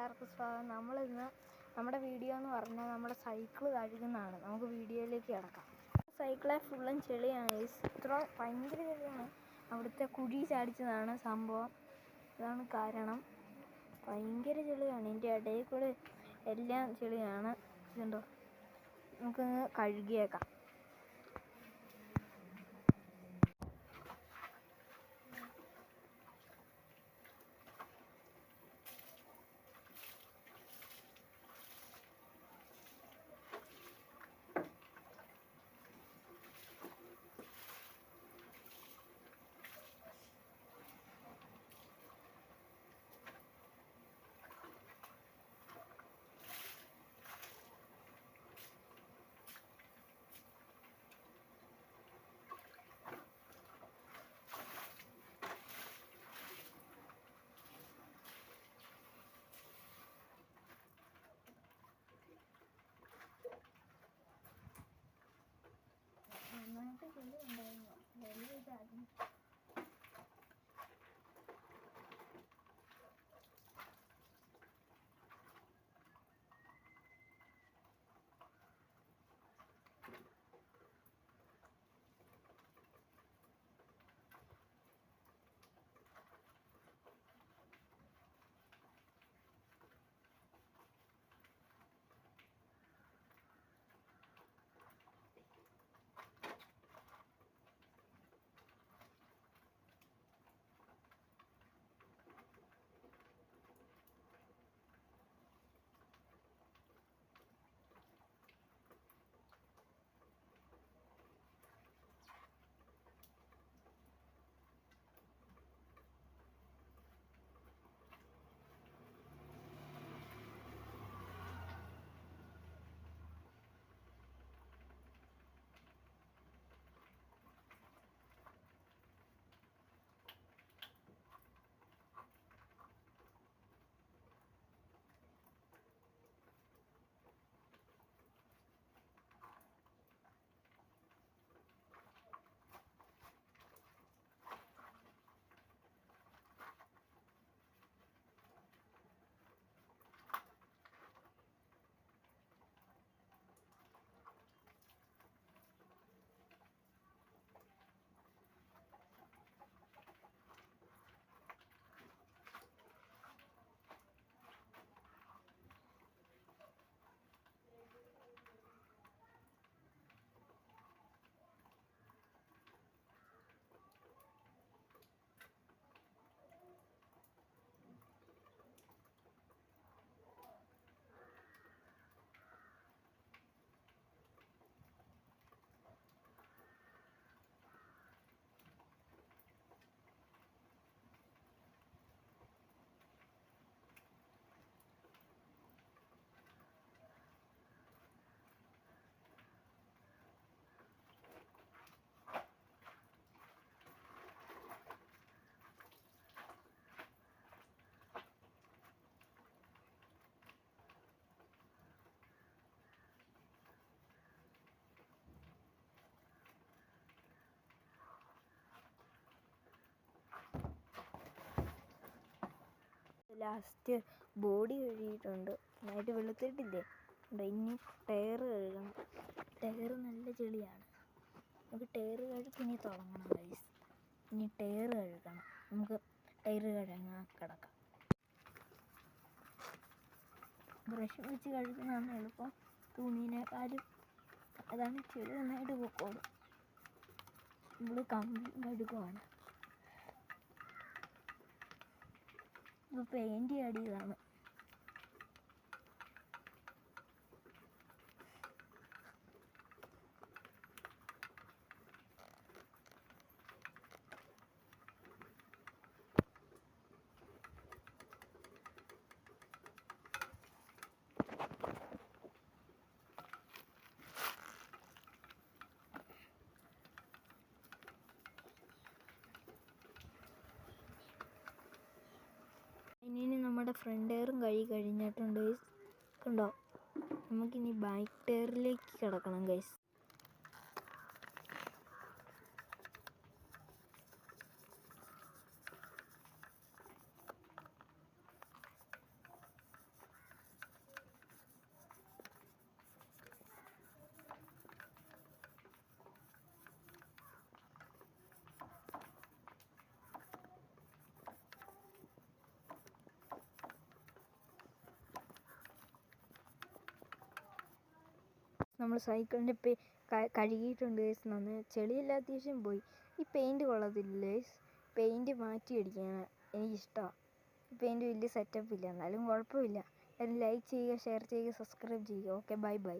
എല്ലാവർക്കും സ്വാഗതം. നമ്മളിന്ന് നമ്മുടെ വീഡിയോ എന്ന് പറഞ്ഞാൽ നമ്മുടെ സൈക്കിൾ കഴുകുന്നതാണ്. നമുക്ക് വീഡിയോയിലേക്ക് കിടക്കാം. സൈക്കിളെ ഫുള്ളും ചെളിയാണ്. ഇത്ര ഭയങ്കര ചെളിയാണ്. അവിടുത്തെ കുഴി ചാടിച്ചതാണ് സംഭവം. ഇതാണ് കാരണം. ഭയങ്കര ചെളിയാണ്. ഇതിൻ്റെ ഇടയിൽ കൂടെ എല്ലാം ചെളിയാണ്. ഇതുണ്ടോ, നമുക്കൊന്ന് കഴുകിയേക്കാം. നന്നായിട്ട് ചെളി ഉണ്ടായിരുന്നു. വെള്ളം ഇതായിരുന്നു. ലാസ്റ്റ് ബോഡി കഴുകിയിട്ടുണ്ട്. നന്നായിട്ട് വെളുത്തിട്ടില്ലേ. ഇനി ടയർ കഴുകണം. ടയർ നല്ല ചെളിയാണ്. നമുക്ക് ടയർ കഴുകി ഇനി തുടങ്ങണം ഗൈസ്. ഇനി ടയർ കഴുകണം. നമുക്ക് ടയർ കഴുകാൻ കിടക്കാം. ബ്രഷ് വെച്ച് കഴുകുന്നതാണ് എളുപ്പം. തുണീനേക്കാളും അതാണ് ചെളി നന്നായിട്ട് പൊക്കോളും. നമ്മൾ കമ്പി കഴുകുവാണ്. ഇത് പെയിൻറ് അടിയതാണ്. ഇനി നമ്മുടെ ഫ്രണ്ട് ടയറും കഴിഞ്ഞിട്ടുണ്ട് ഗൈസ്. കണ്ടോ, നമുക്കിനി ബാക്ക് ടയറിലേക്ക് കിടക്കണം ഗൈസ്. നമ്മൾ സൈക്കിളിൻ്റെ കഴുകിയിട്ടുണ്ട് ഗൈസ്. നന്ന് ചെളിയെല്ലാം അത്യാവശ്യം പോയി. ഈ പെയിൻറ്റ് കൊള്ളത്തില്ല ഗൈസ്. പെയിൻറ്റ് മാറ്റി അടിക്കാനാണ് എനിക്കിഷ്ടമാണ്. ഈ പെയിൻറ്റ് വലിയ സെറ്റപ്പ് ഇല്ല, എന്നാലും കുഴപ്പമില്ല. എല്ലാവരും ലൈക്ക് ചെയ്യുക, ഷെയർ ചെയ്യുക, സബ്സ്ക്രൈബ് ചെയ്യുക. Okay, bye bye.